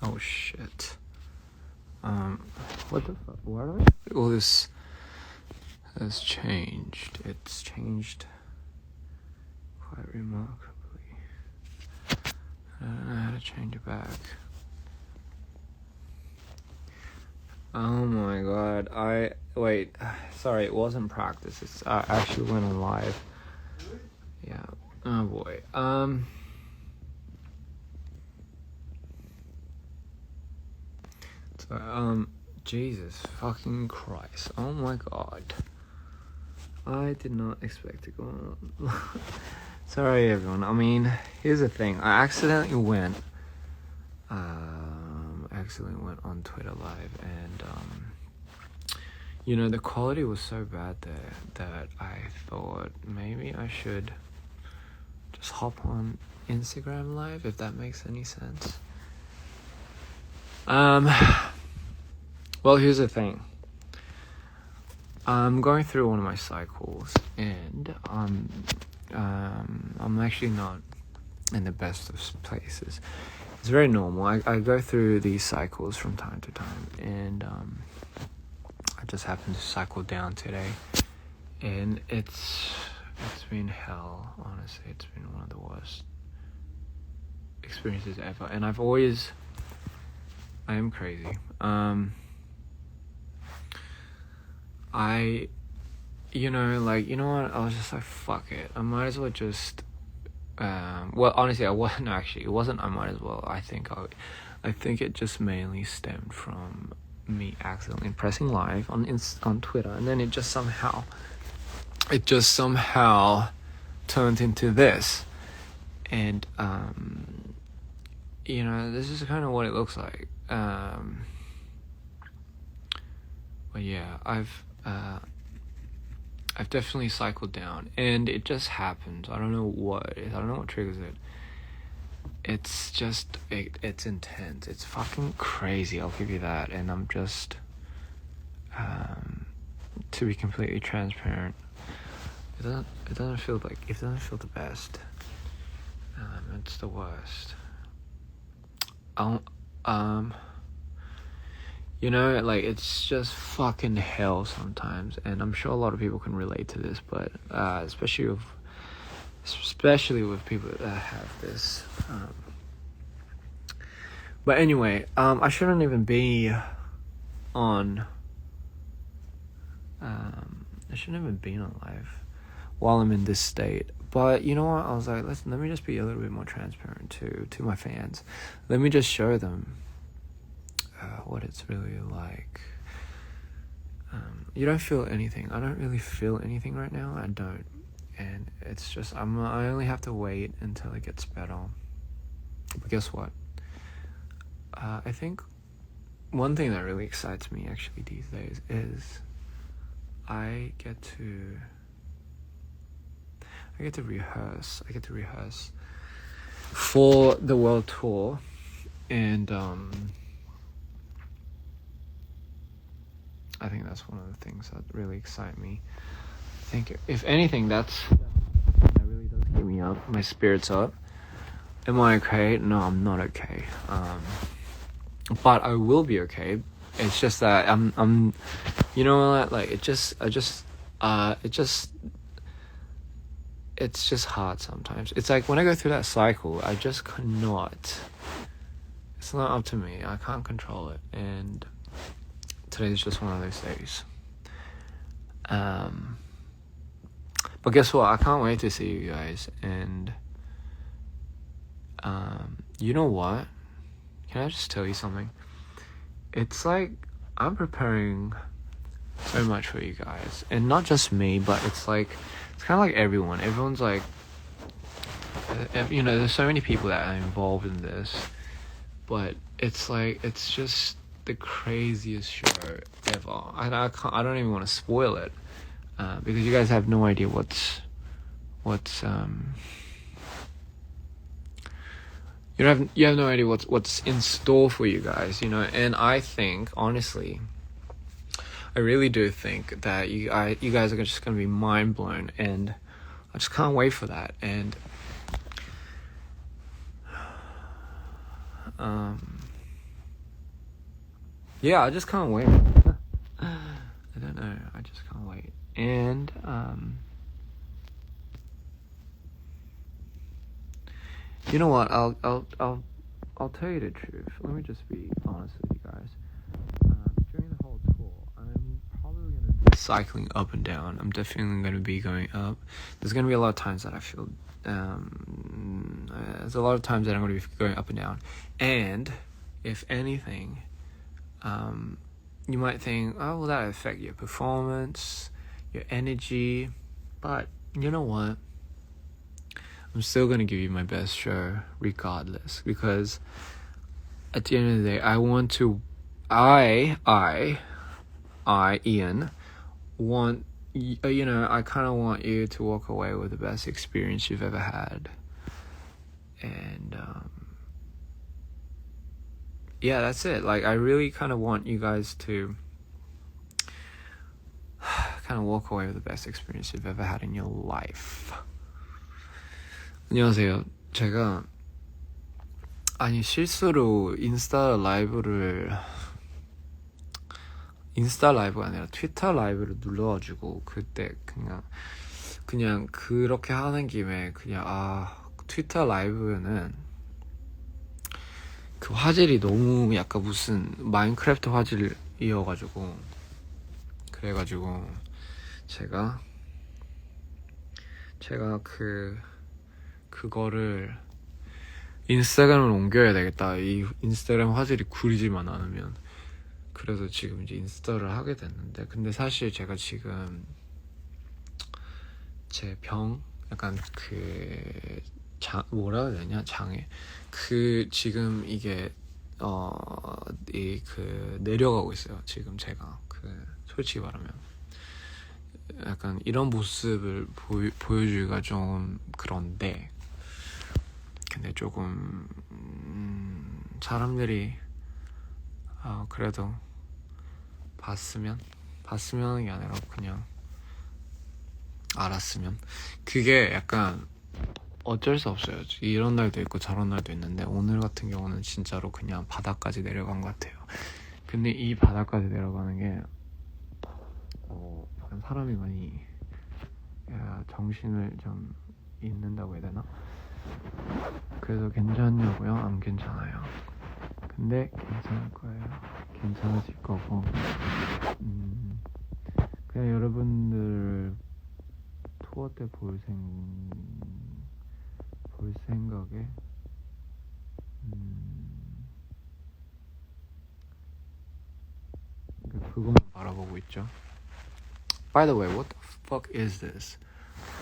Oh shit. What the fuck? What are all this has changed? It's changed quite remarkably. I don't know how to change it back. Oh my god. Sorry, it wasn't practice. I actually went on live. Yeah. Oh boy. So, Jesus fucking Christ. Oh my god. I did not expect to go on. Sorry everyone. I mean, here's the thing. I accidentally went on Twitter live, and the quality was so bad there that I thought maybe I should just hop on Instagram live, if that makes any sense. Well, here's the thing. I'm going through one of my cycles, and I'm actually not in the best of places. It's very normal. I go through these cycles from time to time, and I just happened to cycle down today, and it's been hell. Honestly, it's been one of the worst experiences ever, and I am crazy. You know what? I was just like, fuck it. I might as well just. Well, honestly, I wasn't actually. It wasn't. I might as well. I think it just mainly stemmed from me accidentally pressing live on Twitter, and then it just somehow turned into this, and this is kind of what it looks like. But yeah, I've definitely cycled down, and it just happens. I don't know what triggers it. It's just it's intense. It's fucking crazy. I'll give you that. And I'm just to be completely transparent, it doesn't feel the best. It's the worst. It's just fucking hell sometimes, and I'm sure a lot of people can relate to this, but especially with people that have this. But anyway, I shouldn't even be on. I shouldn't even be on live while I'm in this state. But you know what? I was like, let me just be a little bit more transparent to my fans. Let me just show them what it's really like. You don't feel anything. I don't really feel anything right now. I don't, and it's just I only have to wait until it gets better. But guess what? I think one thing that really excites me actually these days is I get to rehearse. I get to rehearse for the world tour, and I think that's one of the things that really excite me. I think if anything, that really does keep me up, my spirits up. Am I okay? No, I'm not okay. But I will be okay. It's just that I'm like it's just hard sometimes. It's like when I go through that cycle, I just cannot. It's not up to me. I can't control it, and today's just one of those days. But guess what? I can't wait to see you guys. And you know what? Can I just tell you something? It's like I'm preparing so much for you guys, and not just me, but it's kind of like everyone. Everyone's like, there's so many people that are involved in this, but it's just the craziest show ever. I don't even want to spoil it, because you guys have no idea what's you have no idea what's in store for you guys, and I think, honestly, I really do think that you guys are just going to be mind blown, and I just can't wait for that. And yeah, I just can't wait. I don't know, I just can't wait. And you know what, I'll tell you the truth. Let me just be honest with you guys. During the whole tour, I'm probably going to be cycling up and down. I'm definitely going to be going up. There's going to be a lot of times that I feel there's a lot of times that I'm going to be going up and down. And if anything, you might think, oh, will that affect your performance, your energy? But you know what? I'm still going to give you my best show regardless, because at the end of the day, I want to, Ian, want, I kind of want you to walk away with the best experience you've ever had. And, yeah, that's it. Like, I really kind of want you guys to kind of walk away with the best experience you've ever had in your life. 안녕하세요. 제가 실수로 인스타 라이브가 아니라 트위터 라이브를 눌러가지고 그때 그냥 그렇게 하는 김에 그냥 트위터 라이브는 그 화질이 너무 약간 무슨 마인크래프트 화질이어가지고 그래가지고 제가 그거를 인스타그램으로 옮겨야 되겠다. 이 인스타그램 화질이 구리지만 않으면. 그래서 지금 이제 인스타를 하게 됐는데, 근데 사실 제가 지금 제 약간 뭐라 해야 되냐, 장애. 지금 이게 내려가고 있어요. 지금 제가 솔직히 말하면 약간 이런 모습을 보여주기가 좀 그런데, 근데 조금 사람들이 그래도 봤으면 하는 게 아니라 그냥 알았으면, 그게 약간 어쩔 수 없어요. 이런 날도 있고 저런 날도 있는데, 오늘 같은 경우는 진짜로 그냥 바닥까지 내려간 것 같아요. 근데 이 바닥까지 내려가는 게 약간 사람이 많이 정신을 좀 잃는다고 해야 되나? 그래서 괜찮냐고요? 안 괜찮아요. 근데 괜찮을 거예요. 괜찮아질 거고, 그냥 여러분들 투어 때 볼 생각에 그것만 바라보고 있죠. By the way, what the fuck is this?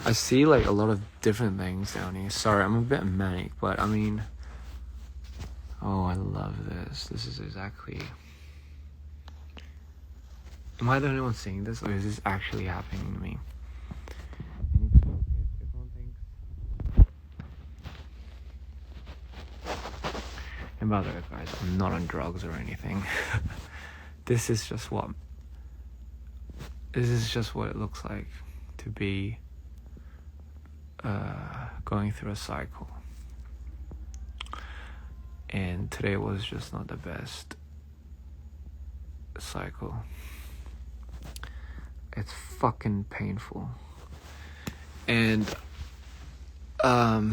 I see like a lot of different things down here. Sorry, I'm a bit manic, but I mean, oh, I love this. This is exactly... Am I the only one seeing this, or is this actually happening to me? Everyone thinks... And by the way, guys, I'm not on drugs or anything. This is just what it looks like to be going through a cycle. And today was just not the best cycle. It's fucking painful. And I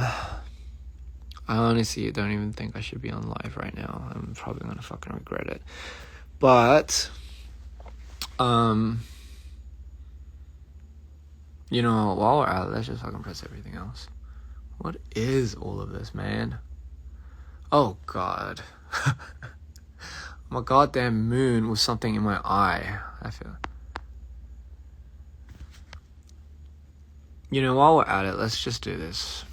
honestly don't even think I should be on live right now. I'm probably gonna fucking regret it. But while we're at it, let's just fucking press everything else. What is all of this, man? Oh god. My goddamn moon with something in my eye, I feel. While we're at it, let's just do this.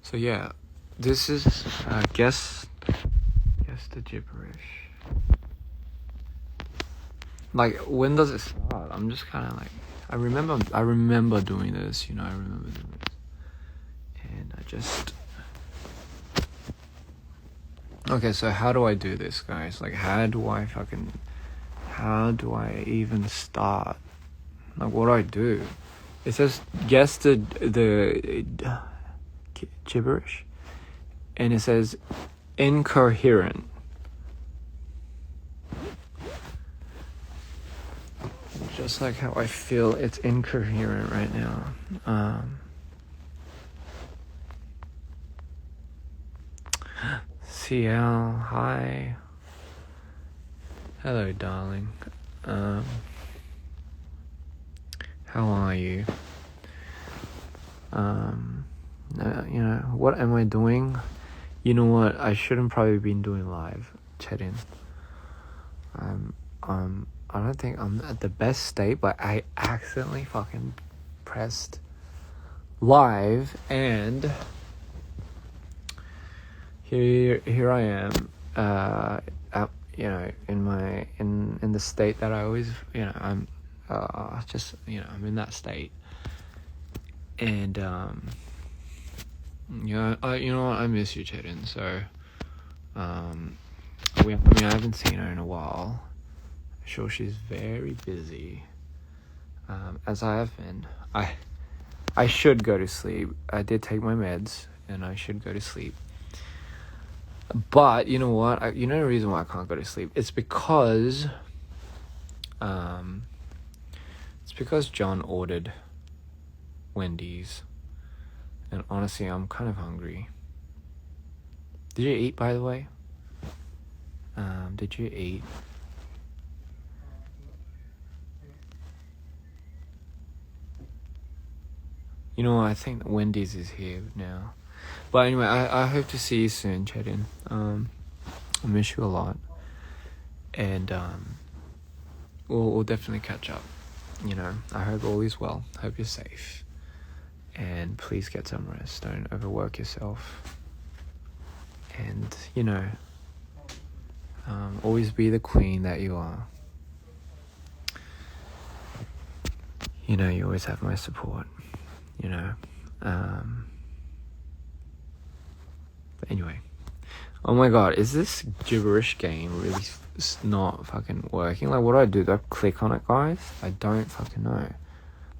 So yeah, this is guess the gibberish. Like, when does it start? I'm just kind of like, I remember doing this, I remember doing this. And I just... Okay, so how do I do this, guys? Like, how do I even start? Like, what do I do? It says, guess the gibberish. And it says, incoherent. Just like how I feel it's incoherent right now. CL, hi. Hello, darling. How are you? What am I doing? You know what? I shouldn't probably been doing live chatting. I don't think I'm at the best state, but I accidentally fucking pressed live, and here I am. In the state that I always, I'm I'm in that state, and I miss you, Chetan. So, I haven't seen her in a while. I'm sure she's very busy, as I have been. I should go to sleep. I did take my meds, and I should go to sleep. But you know what? The reason why I can't go to sleep. It's because John ordered Wendy's, and honestly, I'm kind of hungry. Did you eat, by the way? Did you eat? I think Wendy's is here now. But anyway, I hope to see you soon, Chetan. I miss you a lot. And we'll definitely catch up. I hope all is well. Hope you're safe. And please get some rest. Don't overwork yourself. And, always be the queen that you are. You always have my support. But anyway. Oh my god, is this gibberish game really not fucking working? Like, what do I do? Do I click on it, guys? I don't fucking know.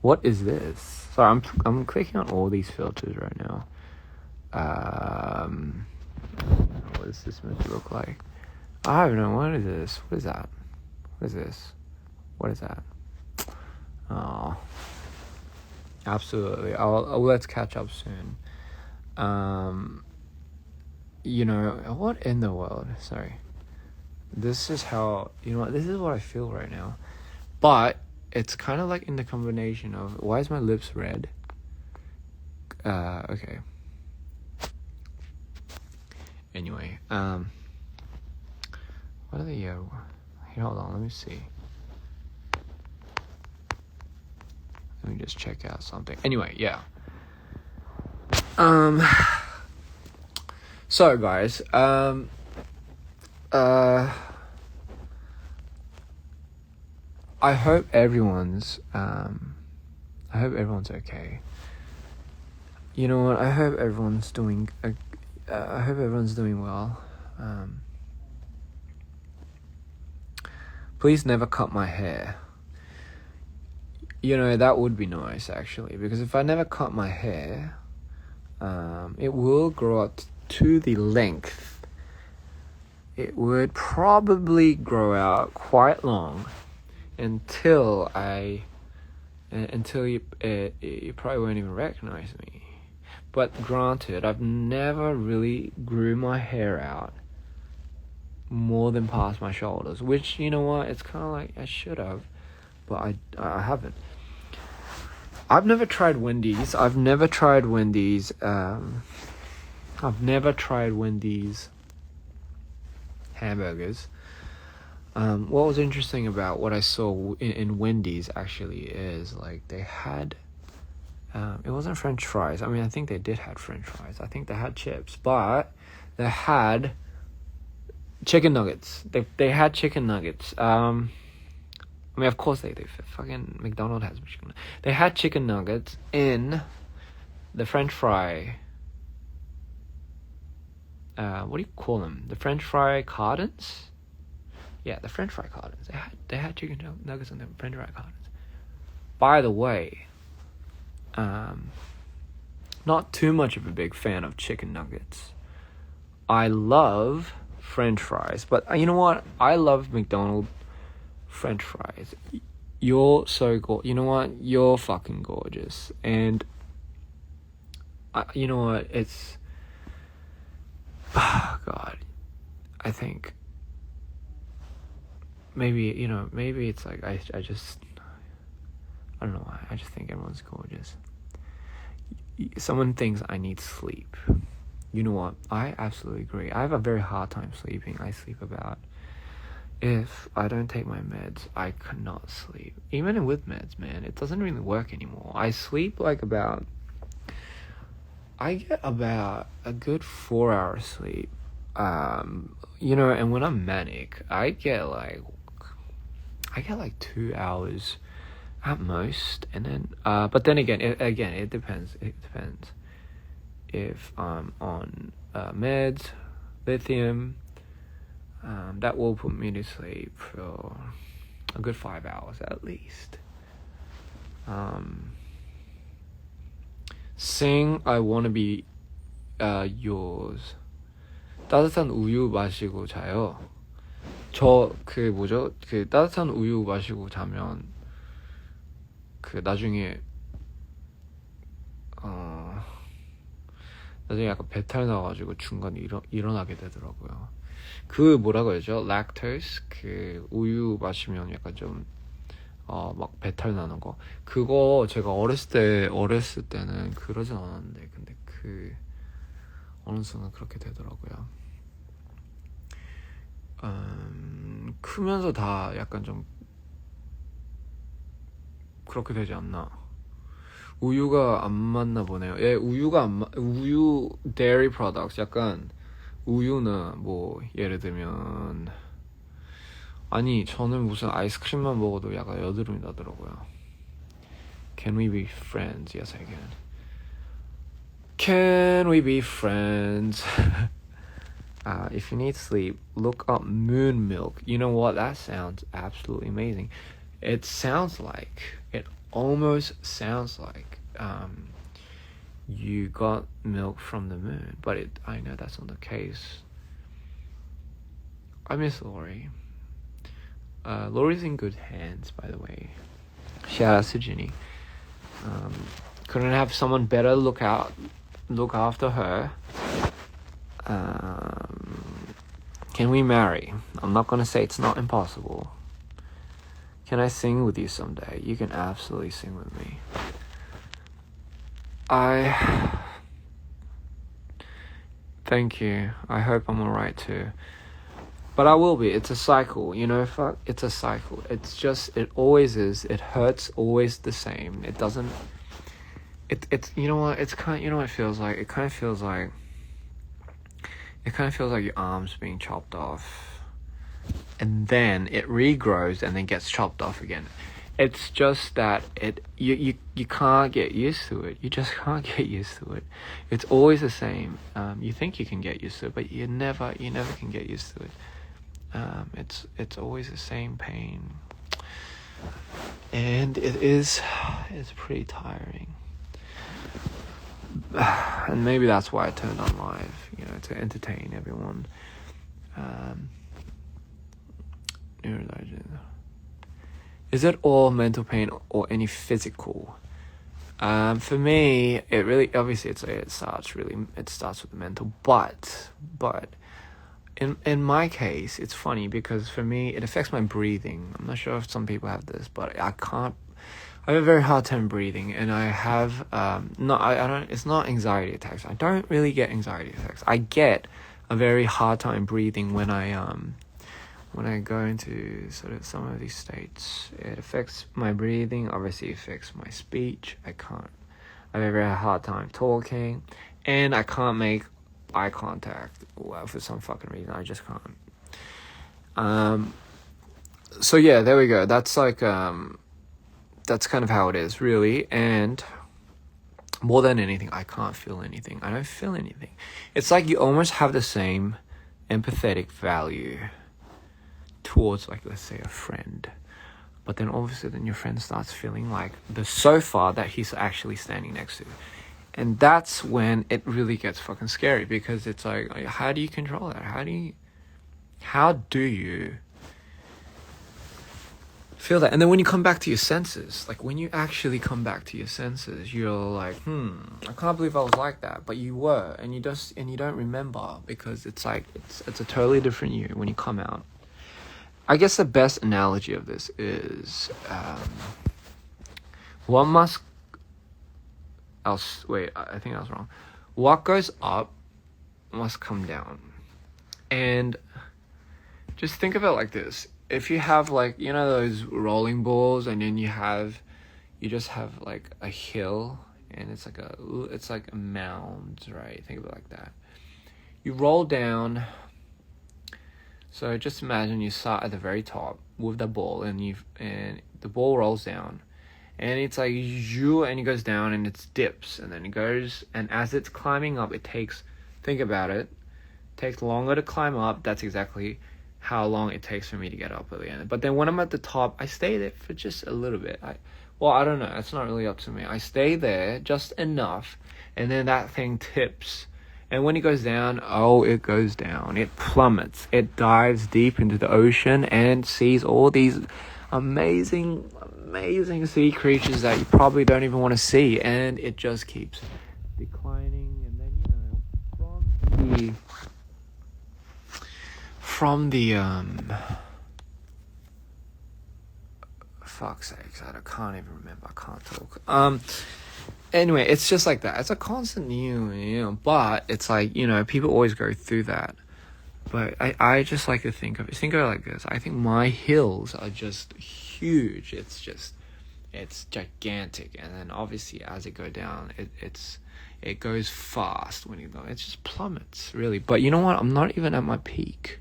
What is this? Sorry, I'm clicking on all these filters right now. What is this meant to look like? I don't know. What is this? What is that? What is this? What is that? Oh, absolutely. Let's catch up soon. What in the world? Sorry. This is how, this is what I feel right now. But it's kind of like in the combination of, why is my lips red? Okay. Anyway, what are the, here, hold on, let me see. Let me just check out something. Anyway, yeah. So guys, I hope everyone's okay. You know what? I hope everyone's doing well. Please never cut my hair. That would be nice, actually, because if I never cut my hair, it will grow up to the length. It would probably grow out quite long until you probably won't even recognize me. But granted, I've never really grew my hair out more than past my shoulders, which, it's kind of like I should have, but I haven't. I've never tried Wendy's. I've never tried Wendy's hamburgers. What was interesting about what I saw in Wendy's actually is, like, they had, it wasn't French fries. I mean, I think they did have French fries. I think they had chips, but they had chicken nuggets. They had chicken nuggets. I mean, of course they do. Fucking McDonald's has chicken. They had chicken nuggets in the French fry. What do you call them? The French fry cartons? Yeah, the French fry cartons. They had chicken nuggets in the French fry cartons. By the way, not too much of a big fan of chicken nuggets. I love French fries, but you know what? I love McDonald's French fries. You're so gorgeous. You know what? You're fucking gorgeous. And you know what? It's God. I think maybe it's like I don't know why. I just think everyone's gorgeous. Someone thinks I need sleep. You know what? I absolutely agree. I have a very hard time sleeping. I sleep about... If I don't take my meds, I cannot sleep. Even with meds, man, it doesn't really work anymore. I sleep like about... I get about a good 4 hours sleep. And when I'm manic, I get like 2 hours at most, and then but then again it depends. If I'm on meds, lithium, that will put me to sleep for a good 5 hours at least. Sing I wanna be yours. 따뜻한 우유 마시고 자요. 저 따뜻한 우유 마시고 자면 나중에 약간 배탈 나가지고 중간에 일어나게 되더라고요. 뭐라고 해야죠? 락토스 우유 마시면 약간 좀 막 배탈 나는 거. 그거 제가 어렸을 때는 그러진 않았는데, 근데 어느 순간 그렇게 되더라고요. 크면서 다 약간 좀 그렇게 되지 않나? 우유가 안 맞나 보네요. 예, 우유 dairy products, 약간 우유는 뭐 예를 들면 저는 무슨 아이스크림만 먹어도 약간 여드름이 나더라고요. Can we be friends? Yes, I can. Can we be friends? If you need sleep, look up moon milk. You know what? That sounds absolutely amazing. It almost sounds like you got milk from the moon, but I know that's not the case. I miss Lori. Lori's in good hands, by the way. Shout out to Ginny. Couldn't have someone better look after her. Can we marry? I'm not gonna say it's not impossible. Can I sing with you someday? You can absolutely sing with me. Thank you. I hope I'm alright too. But I will be. It's a cycle, it's a cycle. It always is. It hurts always the same. It doesn't... It's you know what? It's kind. You know what it feels like? It kind of feels like your arms being chopped off, and then it regrows and then gets chopped off again. It's just that you can't get used to it. You just can't get used to it. It's always the same. You think you can get used to it, but you never can get used to it. It's always the same pain, and it's pretty tiring. And maybe that's why I turned on live, to entertain everyone. Is it all mental pain or any physical? For me, it really, obviously it starts with the mental, but in my case, it's funny because for me, it affects my breathing. I'm not sure if some people have this, but I have a very hard time breathing, and I have it's not anxiety attacks. I don't really get anxiety attacks. I get a very hard time breathing when I go into sort of some of these states. It affects my breathing, obviously it affects my speech. I have a very hard time talking, and I can't make eye contact for some fucking reason. I just can't. So yeah, there we go. That's that's kind of how it is, really. And more than anything, I can't feel anything. I don't feel anything. It's like you almost have the same empathetic value towards, like, let's say a friend, but then obviously then your friend starts feeling like the sofa that he's actually standing next to, And that's when it really gets fucking scary, because it's like, how do you control that? How do you feel that? And then when you come back to your senses, like when you actually come back to your senses, you're like, I can't believe I was like that. But you were, and you don't remember, because it's like, it's a totally different you when you come out. I guess the best analogy of this is, I think I was wrong. What goes up must come down. And just think of it like this. If you have, like, you know, those rolling balls, and then you just have like a hill, and it's like a mound, right? Think of it like that. You roll down. So just imagine you start at the very top with the ball, and the ball rolls down, and it's like and it goes down, and it dips, and then it goes, and as it's climbing up, think about it, takes longer to climb up. That's exactly how long it takes for me to get up at the end. But then when I'm at the top, I stay there for just a little bit. I don't know. It's not really up to me. I stay there just enough, and then that thing tips. And when it goes down, it goes down. It plummets. It dives deep into the ocean and sees all these amazing sea creatures that you probably don't even want to see. And it just keeps declining. And then, fuck's sakes, I can't even remember. I can't talk. Anyway, it's just like that. It's a constant but it's like, people always go through that. But I just like to think of it like this. I think my hills are just huge. It's gigantic. And then obviously as it go down, it goes fast when you go. It just plummets, really. But you know what? I'm not even at my peak.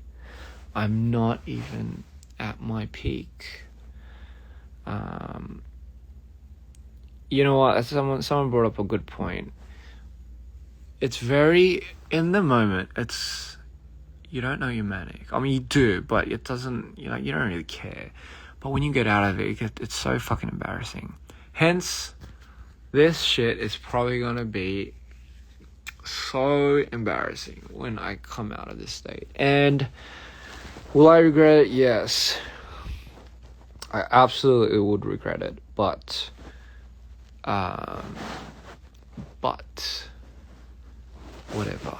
You know what? Someone brought up a good point. It's very, in the moment, you don't know you're manic. I mean, you do, but it doesn't, you don't really care. But when you get out of it, it's so fucking embarrassing. Hence, this shit is probably gonna be so embarrassing when I come out of this state. And will I regret it? Yes. I absolutely would regret it, but whatever,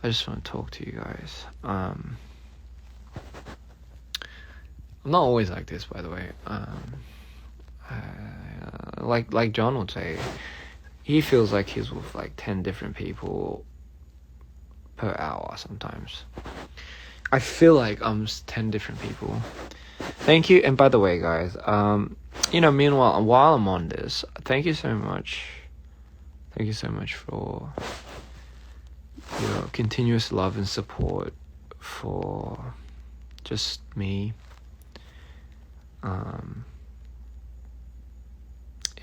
I just want to talk to you guys. I'm not always like this, by the way. Like John would say, he feels like he's with like 10 different people per hour sometimes. I feel like I'm 10 different people. Thank you. And by the way, guys, meanwhile, while I'm on this, thank you so much for your continuous love and support for just me. It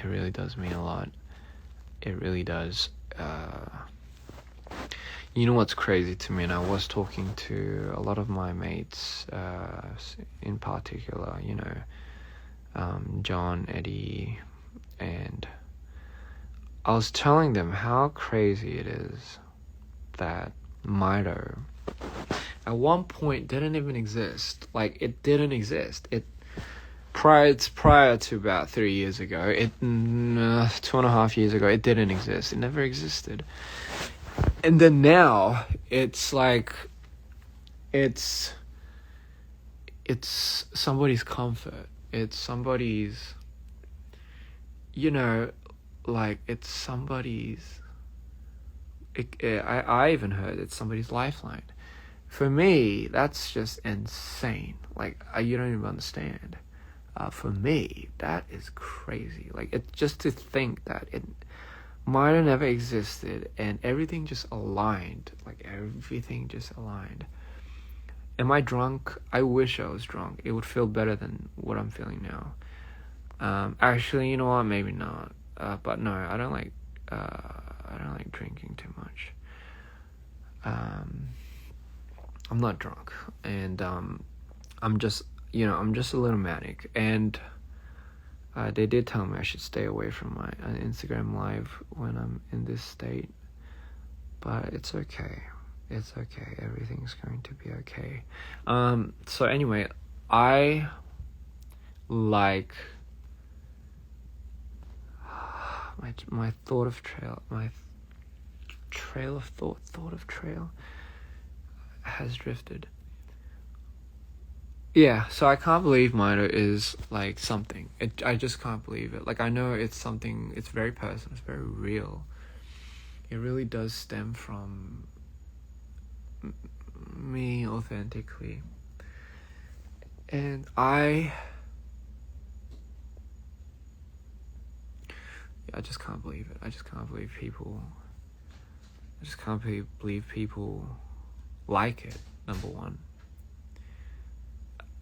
really does mean a lot. It really does. You know what's crazy to me, and I was talking to a lot of my mates, in particular, John, Eddie, and I was telling them how crazy it is that Mito at one point didn't even exist. Like, it didn't exist. Prior to about 3 years ago, 2.5 years ago, it didn't exist. It never existed. And then now, it's like, it's somebody's comfort. It's somebody's, it's somebody's, I even heard it's somebody's lifeline. For me, that's just insane. Like, you don't even understand. For me, that is crazy. Like, it's just to think that it might have never existed, and everything just aligned. Am I drunk? I wish I was drunk. It would feel better than what I'm feeling now. Actually, you know what? Maybe not. But no, I don't like drinking too much. I'm not drunk, and I'm just a little manic, and They did tell me I should stay away from my Instagram live when I'm in this state. But it's okay. It's okay. Everything's going to be okay. So anyway, I like my thought of trail, my trail of thought of trail has drifted. Yeah, so I can't believe Mito is like something. I just can't believe it. Like, I know it's something, it's very personal, it's very real. It really does stem from me authentically. And I just can't believe it. I just can't believe people like it, number one.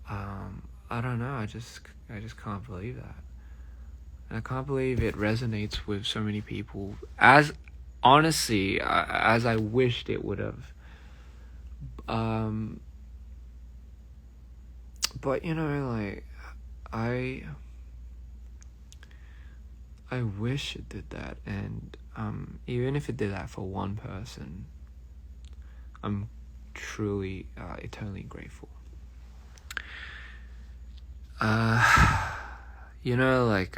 I don't know, I just can't believe that. And I can't believe it resonates with so many people as honestly as I wished it would have. But you know, like, I wish it did that, and even if it did that for one person, I'm truly eternally grateful. You know, like,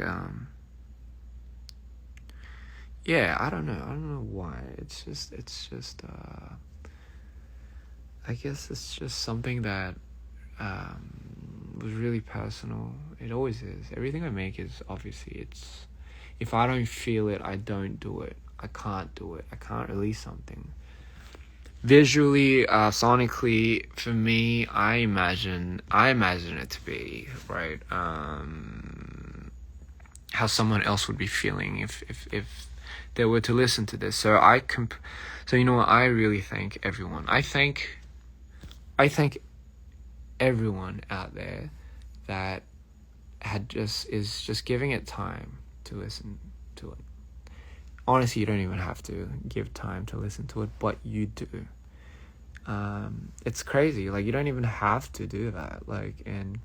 yeah, I don't know why. It's just I guess it's just something that was really personal. It always is. Everything I make is obviously, if I don't feel it, I don't do it. I can't do it. I can't release something. Visually, sonically, for me, I imagine it to be, right, how someone else would be feeling if they were to listen to this. So so you know what, I really thank everyone. I thank everyone out there that is just giving it time to listen to it. Honestly, you don't even have to give time to listen to it, but you do. It's crazy. Like, you don't even have to do that. Like, and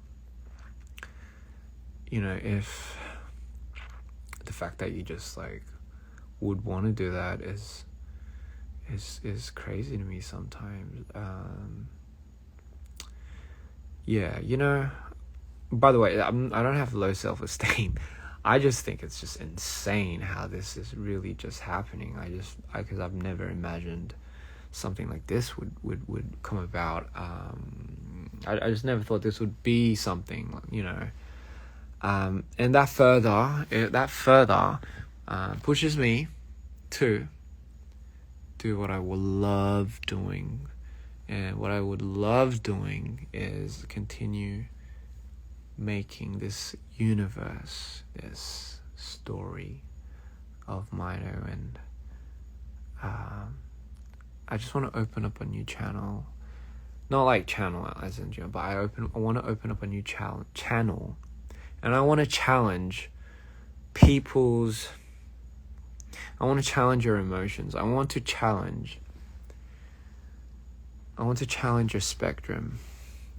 you know, if the fact that you just like would want to do that is crazy to me sometimes. Yeah, you know. By the way, I don't have low self-esteem. I just think it's just insane how this is really just happening. Because I've never imagined something like this would come about. I just never thought this would be something, you know. And that further pushes me to do what I would love doing. And what I would love doing is continue making this universe, this story of Mito, and I just want to open up a new channel, not like channel as in, but I want to open up a new channel, and I want to challenge I want to challenge your emotions. I want to challenge your spectrum,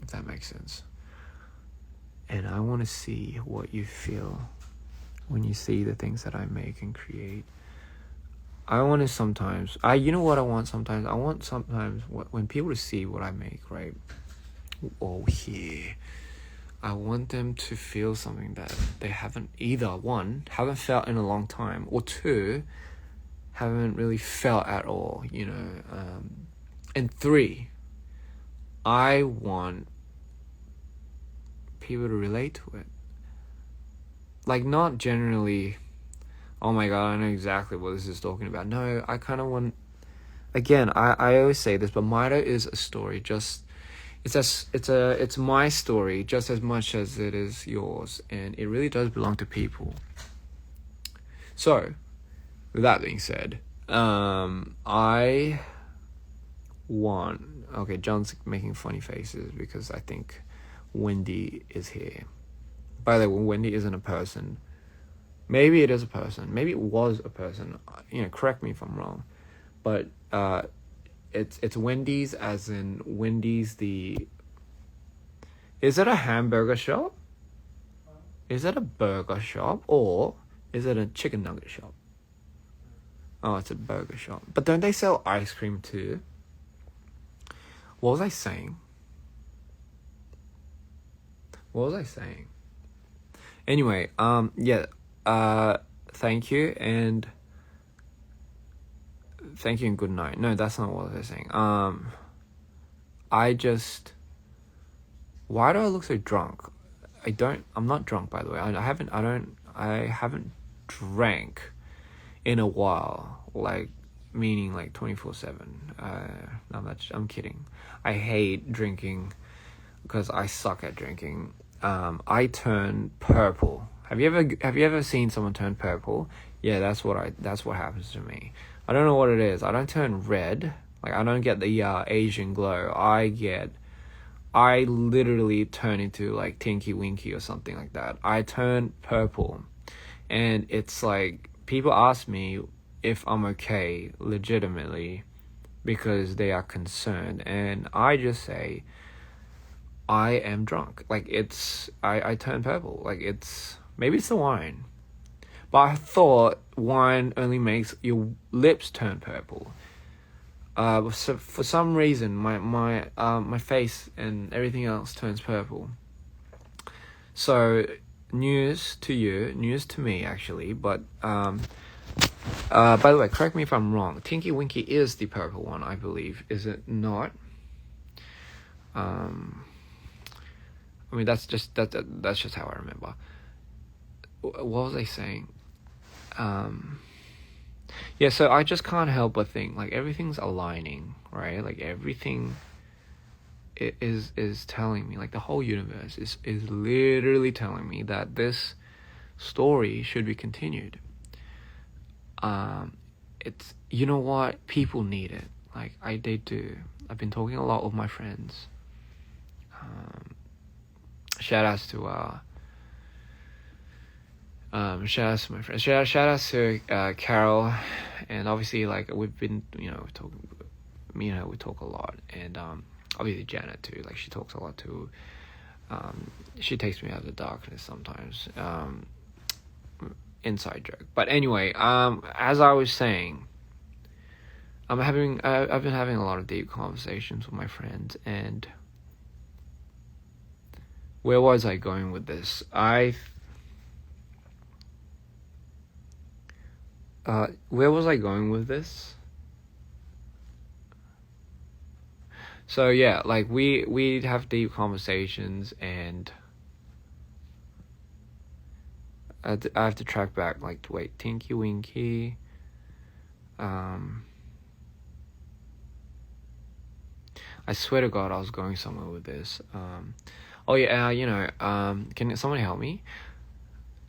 if that makes sense. And I want to see what you feel when you see the things that I make and create. I want to sometimes, you know what I want sometimes? I want sometimes when people to see what I make, right? Oh, yeah. I want them to feel something that they haven't, either one, haven't felt in a long time, or two, haven't really felt at all, you know. And three, I want people to relate to it. Like, not generally, oh my god, I know exactly what this is talking about. No, I kind of want, again, I always say this, but Mito is a story, it's my story just as much as it is yours, and it really does belong to people. So, with that being said, okay, John's making funny faces because I think Wendy is here. By the way, Wendy isn't a person. Maybe it is a person. Maybe it was a person. You know, correct me if I'm wrong. But it's Wendy's, as in Wendy's the... Is it a hamburger shop? Is it a burger shop or is it a chicken nugget shop? Oh, it's a burger shop. But don't they sell ice cream too? What was I saying? Anyway, yeah, thank you and good night. No, that's not what I was saying. Why do I look so drunk? I'm not drunk, by the way. I haven't drank in a while, like, meaning like 24/7. I'm kidding. I hate drinking because I suck at drinking. I turn purple. Have you ever seen someone turn purple? Yeah, that's what happens to me. I don't know what it is. I don't turn red. Like, I don't get the Asian glow. I literally turn into like Tinky Winky or something like that. I turn purple. And it's like, people ask me if I'm okay, legitimately, because they are concerned. And I just say, I am drunk. Like, I turn purple. Like, maybe it's the wine. But I thought wine only makes your lips turn purple. So for some reason, my face and everything else turns purple. So, news to me actually. But by the way, correct me if I'm wrong. Tinky Winky is the purple one, I believe. Is it not? I mean, that's just how I remember. What was I saying? Yeah, so I just can't help but think, like, everything's aligning, right? Like, everything is telling me, like, the whole universe is literally telling me that this story should be continued. It's, you know what? People need it. Like, they do. I've been talking a lot with my friends. Shout outs to my friends. Shout outs to Carol, and obviously, like, we've been, we talk a lot, and obviously Janet too. Like, she talks a lot too. She takes me out of the darkness sometimes. Inside joke. But anyway, as I was saying, I've been having a lot of deep conversations with my friends, and where was I going with this? Where was I going with this? So yeah, like, we'd have deep conversations, and I have to track back, like, wait, Tinky Winky, I swear to God I was going somewhere with this. Oh yeah, can someone help me?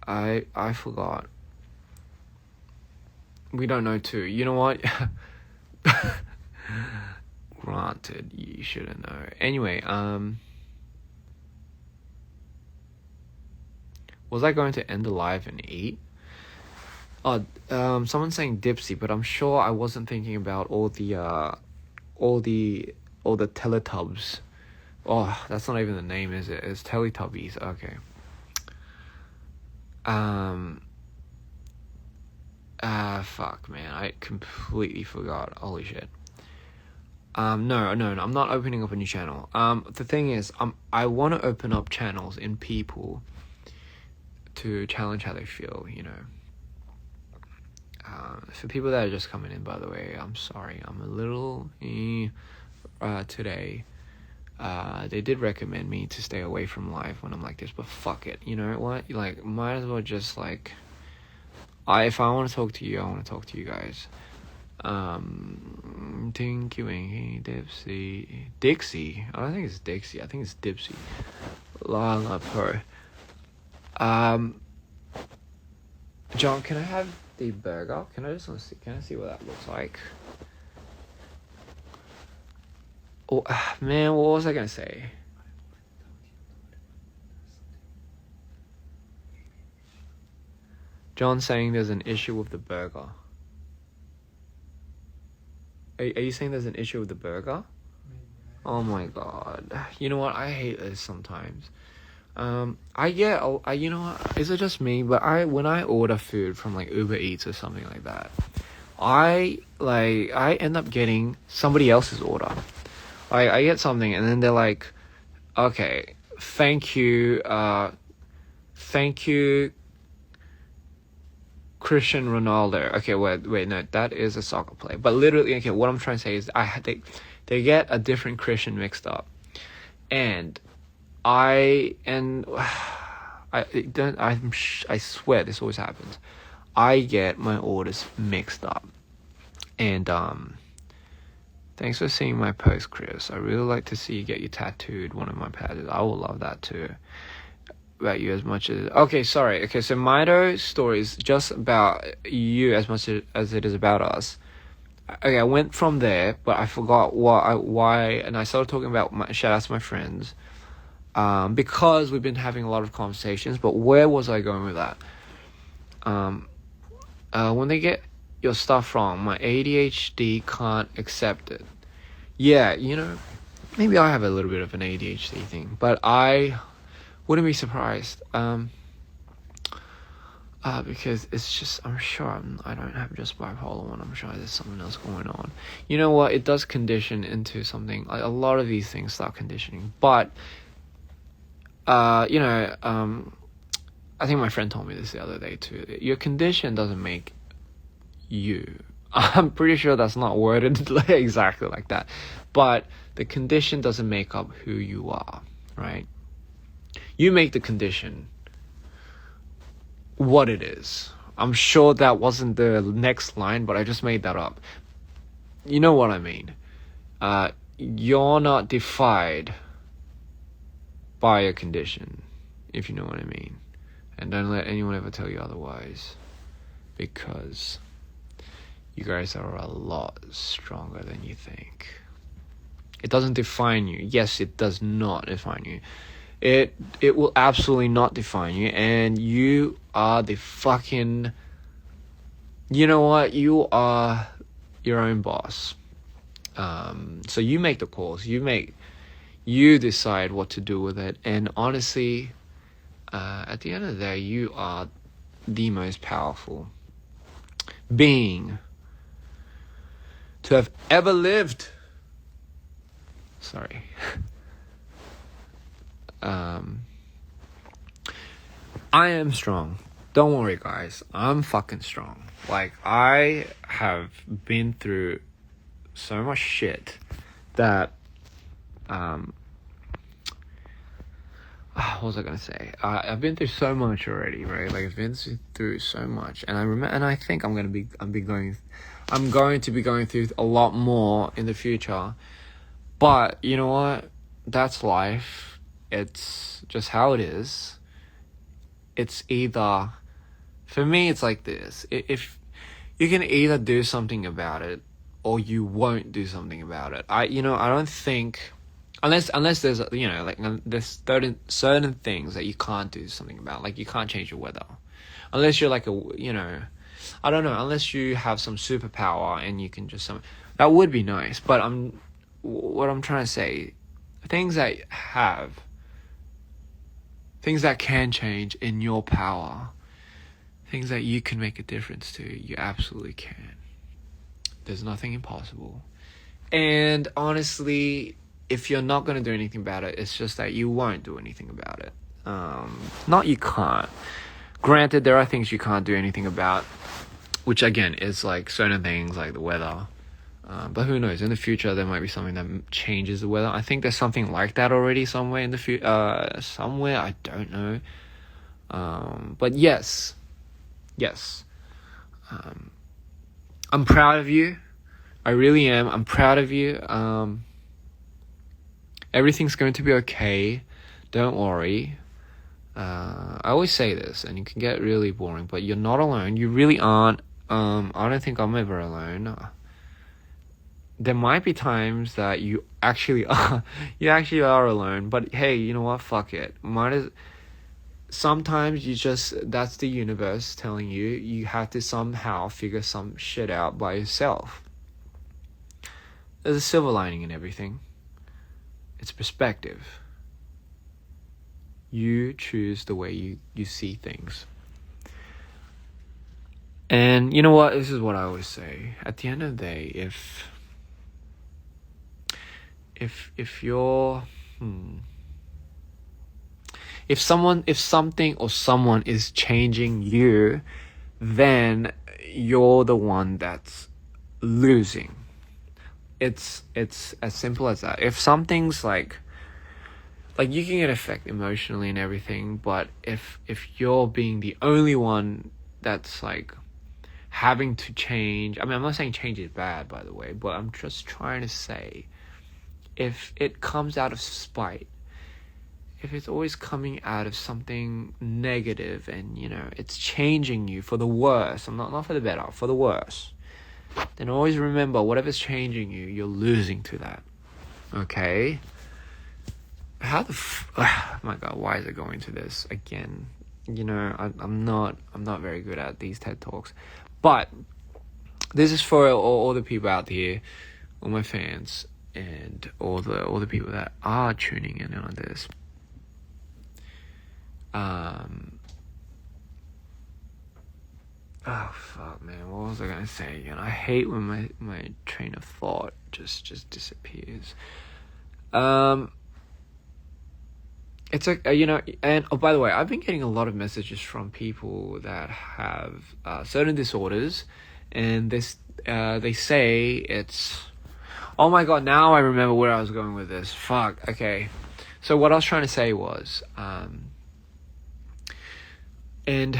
I forgot. We don't know too. You know what? Granted, you shouldn't know. Anyway, was I going to end the live and eat? Oh, someone's saying Dipsy, but I'm sure I wasn't thinking about all the Teletubbies. Oh, that's not even the name, is it? It's Teletubbies. Okay. Fuck, man. I completely forgot. Holy shit. No, I'm not opening up a new channel. The thing is, I want to open up channels in people to challenge how they feel, For people that are just coming in, by the way, I'm sorry. I'm a little today. They did recommend me to stay away from live when I'm like this, but fuck it. You know what? Like, might as well just, like, if I want to talk to you, I want to talk to you guys. Tinky Winky, Dixie. I don't think it's Dixie. I think it's Dipsy. La La Pro. John, can I have the burger? Can I see what that looks like? Oh, man, what was I gonna say? John saying there's an issue with the burger. Are you saying there's an issue with the burger? Oh my god. You know what? I hate this sometimes. I get, you know what, is it just me? But when I order food from like Uber Eats or something like that, I end up getting somebody else's order. I get something and then they're like, okay, thank you, Cristiano Ronaldo. Okay, wait, no, that is a soccer player. But literally, okay, what I'm trying to say is they get a different Christian mixed up, and I swear this always happens. I get my orders mixed up, and thanks for seeing my post, Chris. I really like to see you get you tattooed one of my patches. I will love that too. About you as much as okay, sorry. Okay, so Mido's story is just about you as much as it is about us. Okay, I went from there, but I forgot why, and I started talking about shout outs to my friends. Because we've been having a lot of conversations, but where was I going with that? When they get your stuff wrong, my ADHD can't accept it. Yeah, you know, maybe I have a little bit of an ADHD thing, but I wouldn't be surprised. Because it's just, I'm sure I don't have just bipolar 1. I'm sure there's something else going on. You know what? It does condition into something. Like a lot of these things start conditioning, but you know, I think my friend told me this the other day too. Your condition doesn't make you. I'm pretty sure that's not worded exactly like that, but the condition doesn't make up who you are, right? You make the condition what it is. I'm sure that wasn't the next line, but I just made that up. You know what I mean? You're not defined by a condition, if you know what I mean. And don't let anyone ever tell you otherwise, because you guys are a lot stronger than you think. It doesn't define you. Yes, it does not define you. It will absolutely not define you, and you are the fucking, you know what, you are your own boss. So you make the calls, you decide what to do with it, and honestly, at the end of the day, you are the most powerful being to have ever lived. Sorry. I am strong. Don't worry, guys. I'm fucking strong. Like, I have been through so much shit that, what was I gonna say? I've been through so much already, right? Like, I've been through so much, and I think I'm going to be going through a lot more in the future. But you know what? That's life. It's just how it is. It's either, for me, it's like this. If you can either do something about it, or you won't do something about it. I don't think, unless there's, you know, like, there's certain things that you can't do something about. Like, you can't change the weather, unless you're like I don't know, unless you have some superpower and you can just that would be nice. But what I'm trying to say, things that can change in your power, things that you can make a difference to, you absolutely can. There's nothing impossible. And honestly, if you're not going to do anything about it, it's just that you won't do anything about it. Not you can't. Granted, there are things you can't do anything about, which again is like certain things like the weather. But who knows? In the future, there might be something that changes the weather. I think there's something like that already somewhere in the future. Somewhere, I don't know. But yes. I'm proud of you. I really am. I'm proud of you. Everything's going to be okay. Don't worry. I always say this, and it can get really boring, but you're not alone. You really aren't. I don't think I'm ever alone. There might be times that you actually are alone, but hey, you know what? Fuck it. Sometimes that's the universe telling you have to somehow figure some shit out by yourself. There's a silver lining in everything. It's perspective. You choose the way you see things. And you know what? This is what I always say. At the end of the day, if you're if something or someone is changing you, then you're the one that's losing. It's as simple as that. If something's like you can get affected emotionally and everything, but if you're being the only one that's like having to change, I mean, I'm not saying change is bad, by the way, but I'm just trying to say, if it comes out of spite, if it's always coming out of something negative and, you know, it's changing you for the worse, not for the better, for the worse, then always remember, whatever's changing you, you're losing to that. Okay? Oh my God, why is it going to this again? You know, I'm not very good at these TED Talks. But this is for all the people out here, all my fans, and all the people that are tuning in on this. Oh fuck, man, what was I gonna say again? I hate when my train of thought just disappears. It's like, you know, and oh, by the way, I've been getting a lot of messages from people that have certain disorders, and they say it's, oh my God, now I remember where I was going with this. Fuck, okay. So what I was trying to say was, and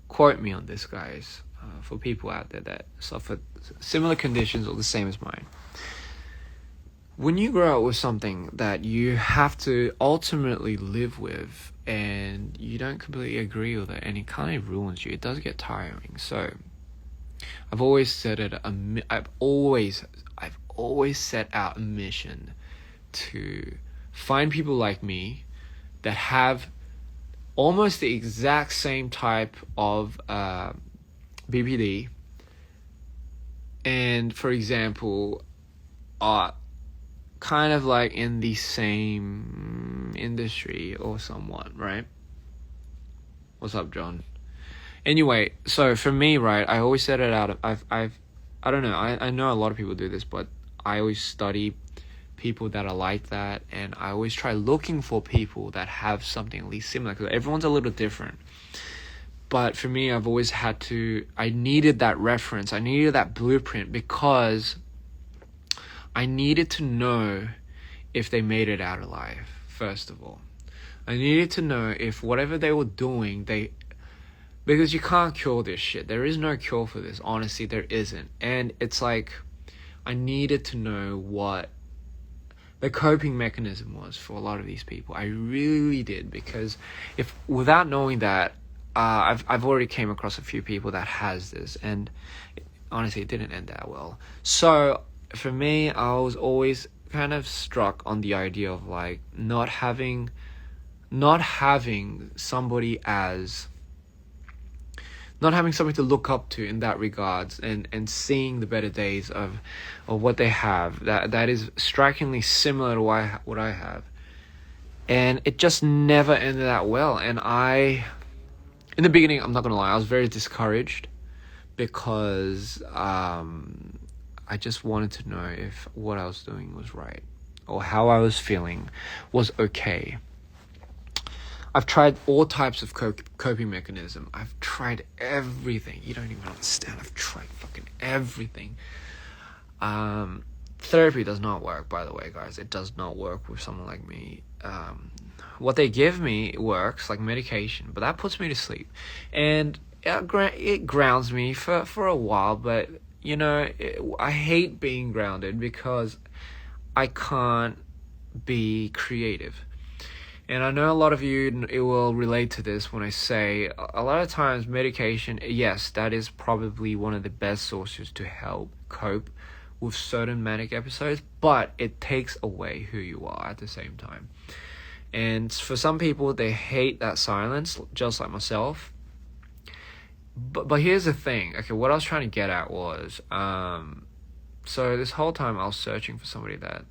quote me on this, guys, for people out there that suffer similar conditions or the same as mine. When you grow up with something that you have to ultimately live with and you don't completely agree with it and it kind of ruins you, it does get tiring. So I've always set out a mission to find people like me that have almost the exact same type of BPD, and for example, kind of like in the same industry or somewhat, right? What's up, John? Anyway, so for me, right, I always set it out. I don't know. I know a lot of people do this, but I always study people that are like that, and I always try looking for people that have something at least similar, because everyone's a little different. But for me, I've always I needed that reference, I needed that blueprint, because I needed to know if they made it out alive, first of all. I needed to know if whatever they were doing, because you can't cure this shit. There is no cure for this. Honestly, there isn't. And it's like, I needed to know what the coping mechanism was for a lot of these people. I really did, because without knowing that, I've already came across a few people that has this, and honestly, it didn't end that well. So for me, I was always kind of struck on the idea of like not having somebody to look up to in that regards, and seeing the better days of what they have that is strikingly similar to what I have. And it just never ended that well. And in the beginning, I'm not gonna lie, I was very discouraged, because I just wanted to know if what I was doing was right, or how I was feeling was okay. I've tried all types of coping mechanism. I've tried everything. You don't even understand. I've tried fucking everything. Therapy does not work, by the way, guys. It does not work with someone like me. What they give me works, like medication, but that puts me to sleep. And it grounds me for a while, but you know, I hate being grounded because I can't be creative. And I know a lot of you will relate to this when I say, a lot of times medication, yes, that is probably one of the best sources to help cope with certain manic episodes, but it takes away who you are at the same time. And for some people, they hate that silence, just like myself. But here's the thing. Okay, what I was trying to get at was, so this whole time I was searching for somebody that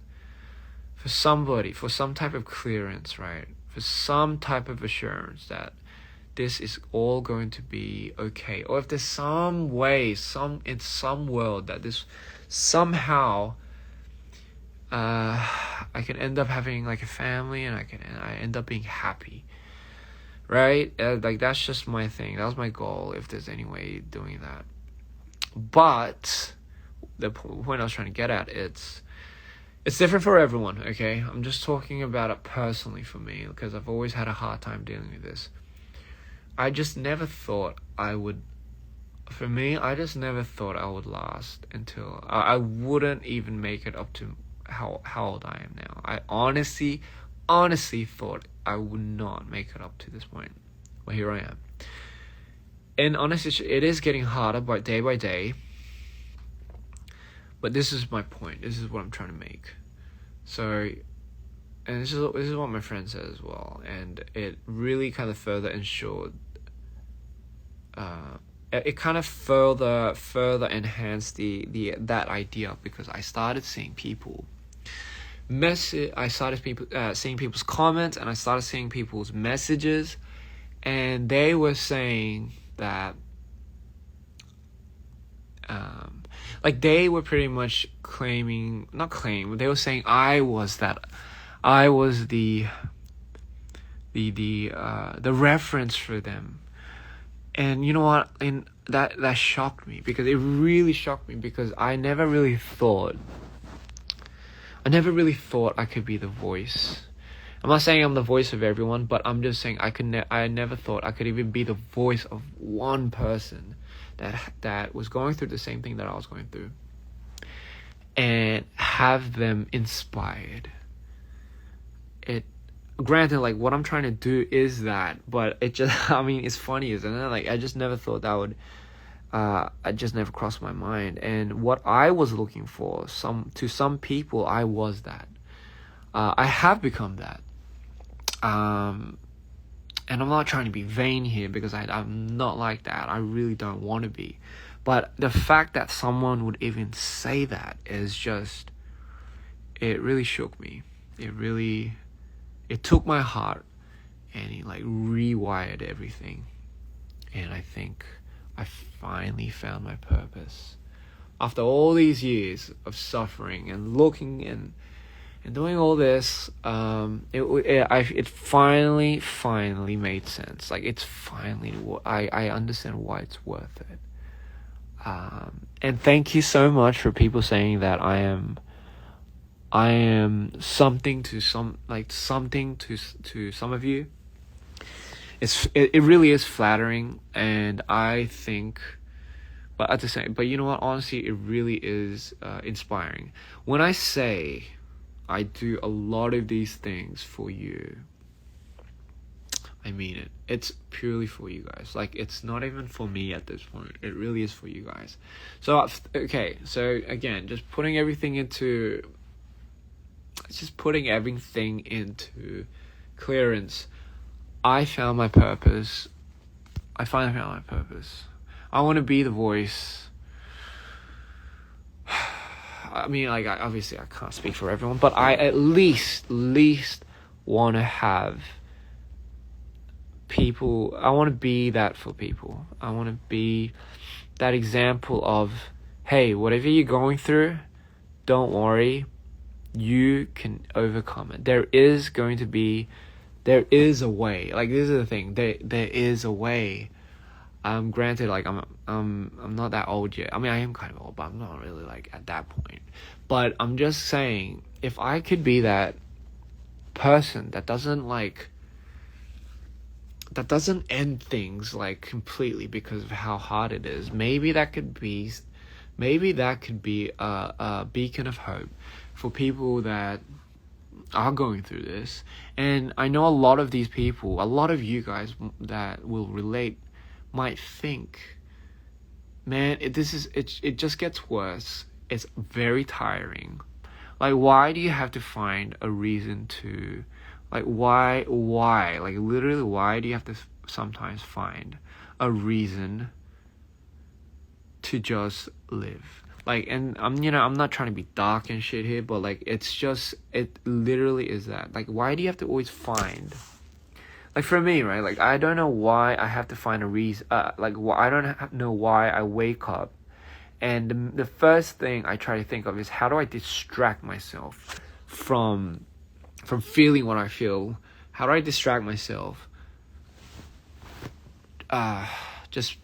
for somebody, for some type of clearance, right? For some type of assurance that this is all going to be okay, or if there's some way, in some world that this somehow I can end up having like a family, and I end up being happy, right? Like that's just my thing. That was my goal, if there's any way doing that. But the point I was trying to get at, it's different for everyone, okay? I'm just talking about it personally for me, because I've always had a hard time dealing with this. I just never thought I would last until I wouldn't even make it up to how old I am now. I honestly thought I would not make it up to this point. Well, here I am. And honestly, it is getting harder by day. But this is my point. This is what I'm trying to make. So, and this is what my friend said as well. And it really kind of further ensured, it kind of further enhanced that idea, because I started seeing people seeing people's comments, and I started seeing people's messages, and they were saying that like they were pretty much they were saying I was the reference for them. And you know what? And that shocked me, because it really shocked me, because I never really thought I could be the voice. I'm not saying I'm the voice of everyone, but I'm just saying I never thought I could even be the voice of one person that was going through the same thing that I was going through, and have them inspired. Granted, like, what I'm trying to do is that, but it just, I mean, it's funny, isn't it? Like, I just never thought that would, I just never crossed my mind. And what I was looking for, to some people, I was that. I have become that. And I'm not trying to be vain here, because I'm not like that. I really don't want to be. But the fact that someone would even say that is just, it really shook me. It took my heart, and it like rewired everything. And I think I finally found my purpose. After all these years of suffering and looking and doing all this, it finally made sense. Like, it's finally, I understand why it's worth it. And thank you so much for people saying that I am something to some of you. It really is flattering, and I think, but at the same, but you know what? Honestly, it really is inspiring. When I say I do a lot of these things for you, I mean it. It's purely for you guys. Like, it's not even for me at this point. It really is for you guys. So, okay. So again, just putting everything into clearance. I found my purpose. I finally found my purpose. I want to be the voice. I mean, like, obviously I can't speak for everyone, but I at least want to have people. I want to be that for people. I want to be that example of, hey, whatever you're going through, don't worry, you can overcome it. There is a way. Like, this is the thing. There is a way. Granted, like, I'm not that old yet. I mean, I am kind of old, but I'm not really like at that point. But I'm just saying, if I could be that person that doesn't end things like completely because of how hard it is, maybe that could be a beacon of hope for people that are going through this. And I know a lot of these people, a lot of you guys that will relate, might think, man, it just gets worse. It's very tiring. Like, why do you have to find a reason to, like, why, like, literally, why do you have to sometimes find a reason to just live? Like, and I'm not trying to be dark and shit here, but like, it literally is that. Like, why do you have to always find? Like, for me, right? Like, I don't know why I have to find a reason. Like, I don't know why I wake up, and the first thing I try to think of is how do I distract myself from feeling what I feel? How do I distract myself? Just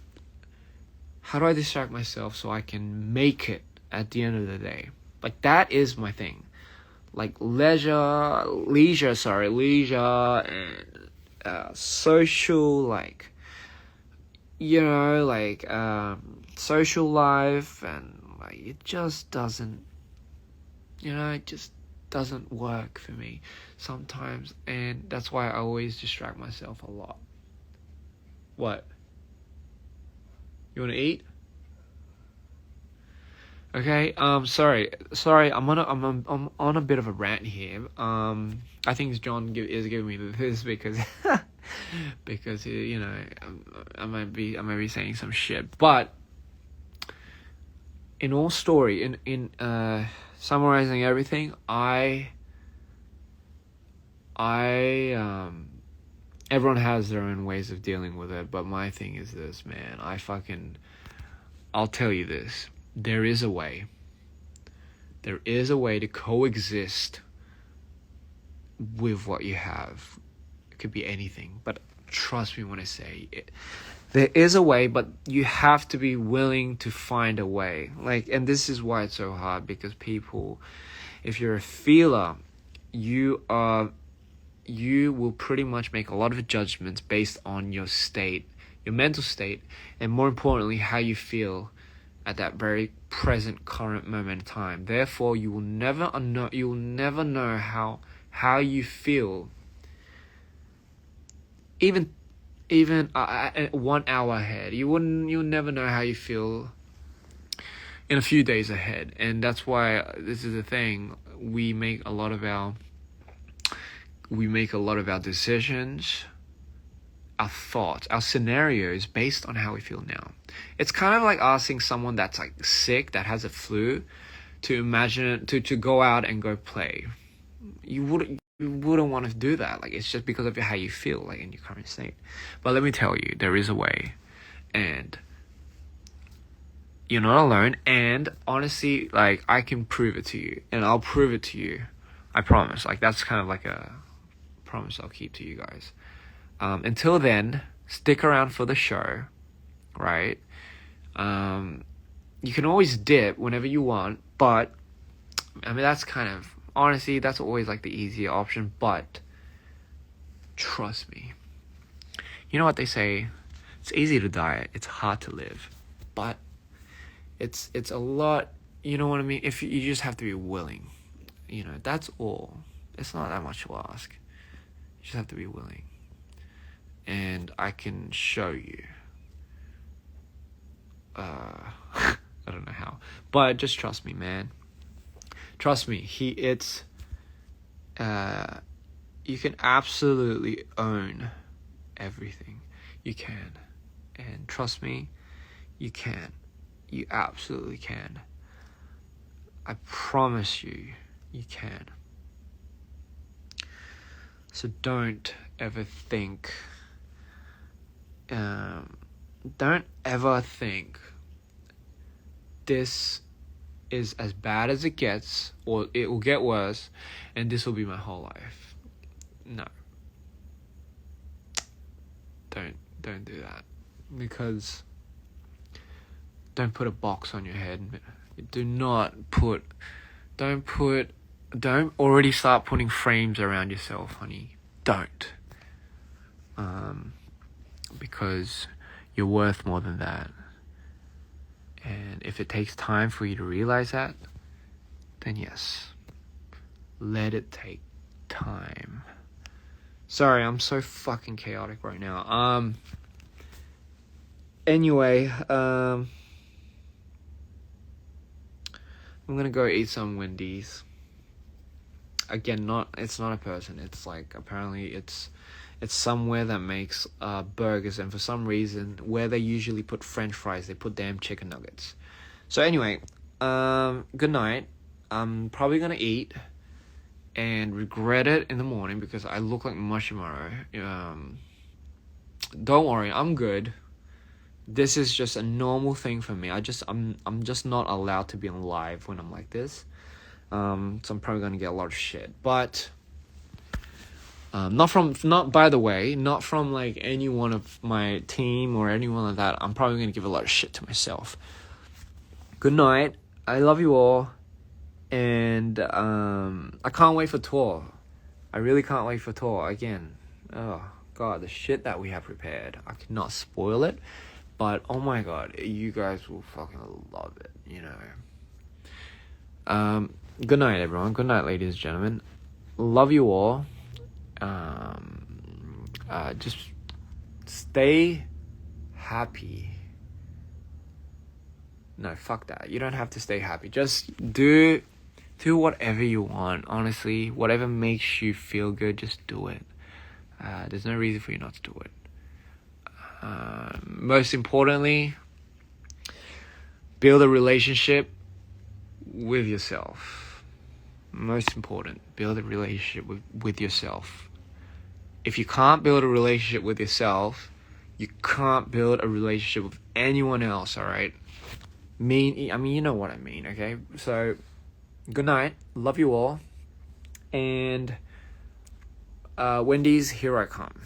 how do I distract myself so I can make it at the end of the day? Like, that is my thing. Like, leisure, and social, like, social life, and like, it just doesn't, it just doesn't work for me sometimes, and that's why I always distract myself a lot. What? You want to eat? Okay. Sorry. I'm on a bit of a rant here. I think John is giving me this because because I might be saying some shit. But in all story, in summarizing everything, everyone has their own ways of dealing with it, but my thing is this, man. I'll tell you this. There is a way. There is a way to coexist with what you have. It could be anything, but trust me when I say it. There is a way, but you have to be willing to find a way. Like, and this is why it's so hard, because people, if you're a feeler, you will pretty much make a lot of judgments based on your state, your mental state, and more importantly, how you feel at that very present current moment in time. Therefore, you will never know how you feel even 1 hour ahead. You'll never know how you feel in a few days ahead. And that's why this is the thing. We make a lot of our decisions, our thoughts, our scenarios based on how we feel now. It's kind of like asking someone that's like sick, that has a flu, to imagine to go out and go play. You wouldn't want to do that. Like, it's just because of how you feel, like, in your current state. But let me tell you, there is a way, and you're not alone. And honestly, like, I can prove it to you, and I'll prove it to you. I promise. Like, that's kind of like a promise I'll keep to you guys. Until then, stick around for the show, right? You can always dip whenever you want, but I mean, that's kind of, honestly, that's always like the easier option. But trust me, you know what they say, it's easy to diet, it's hard to live. But it's a lot, you know what I mean? If you just have to be willing, that's all. It's not that much to ask. You just have to be willing. And I can show you. I don't know how, but just trust me, man. Trust me. You can absolutely own everything. You can, and trust me, you can. You absolutely can. I promise you, you can. So don't ever think. Don't ever think this is as bad as it gets, or it will get worse, and this will be my whole life. No. Don't do that. Because don't put a box on your head. Don't already start putting frames around yourself, honey. Don't. Because you're worth more than that. And if it takes time for you to realize that, then yes, let it take time. Sorry, I'm so fucking chaotic right now. Anyway, I'm gonna go eat some Wendy's. Again, it's not a person. It's like, apparently it's somewhere that makes burgers, and for some reason, where they usually put French fries, they put damn chicken nuggets. So anyway, Good night. I'm probably gonna eat and regret it in the morning because I look like mush tomorrow. Don't worry, I'm good. This is just a normal thing for me. I'm just not allowed to be on live when I'm like this. So I'm probably gonna get a lot of shit. But not by the way, not from like any one of my team or anyone like that. I'm probably gonna give a lot of shit to myself. Good night. I love you all. And I can't wait for tour. I really can't wait for tour again. Oh god, the shit that we have prepared. I cannot spoil it, but oh my god, you guys will fucking love it, you know. Good night, everyone. Good night, ladies and gentlemen. Love you all. Just stay happy. No, fuck that. You don't have to stay happy. Just do whatever you want. Honestly, whatever makes you feel good, just do it. There's no reason for you not to do it. Most importantly, build a relationship with yourself. Most important, build a relationship with yourself. If you can't build a relationship with yourself, you can't build a relationship with anyone else, alright? I mean, you know what I mean, okay? So, good night. Love you all. And, Wendy's, here I come.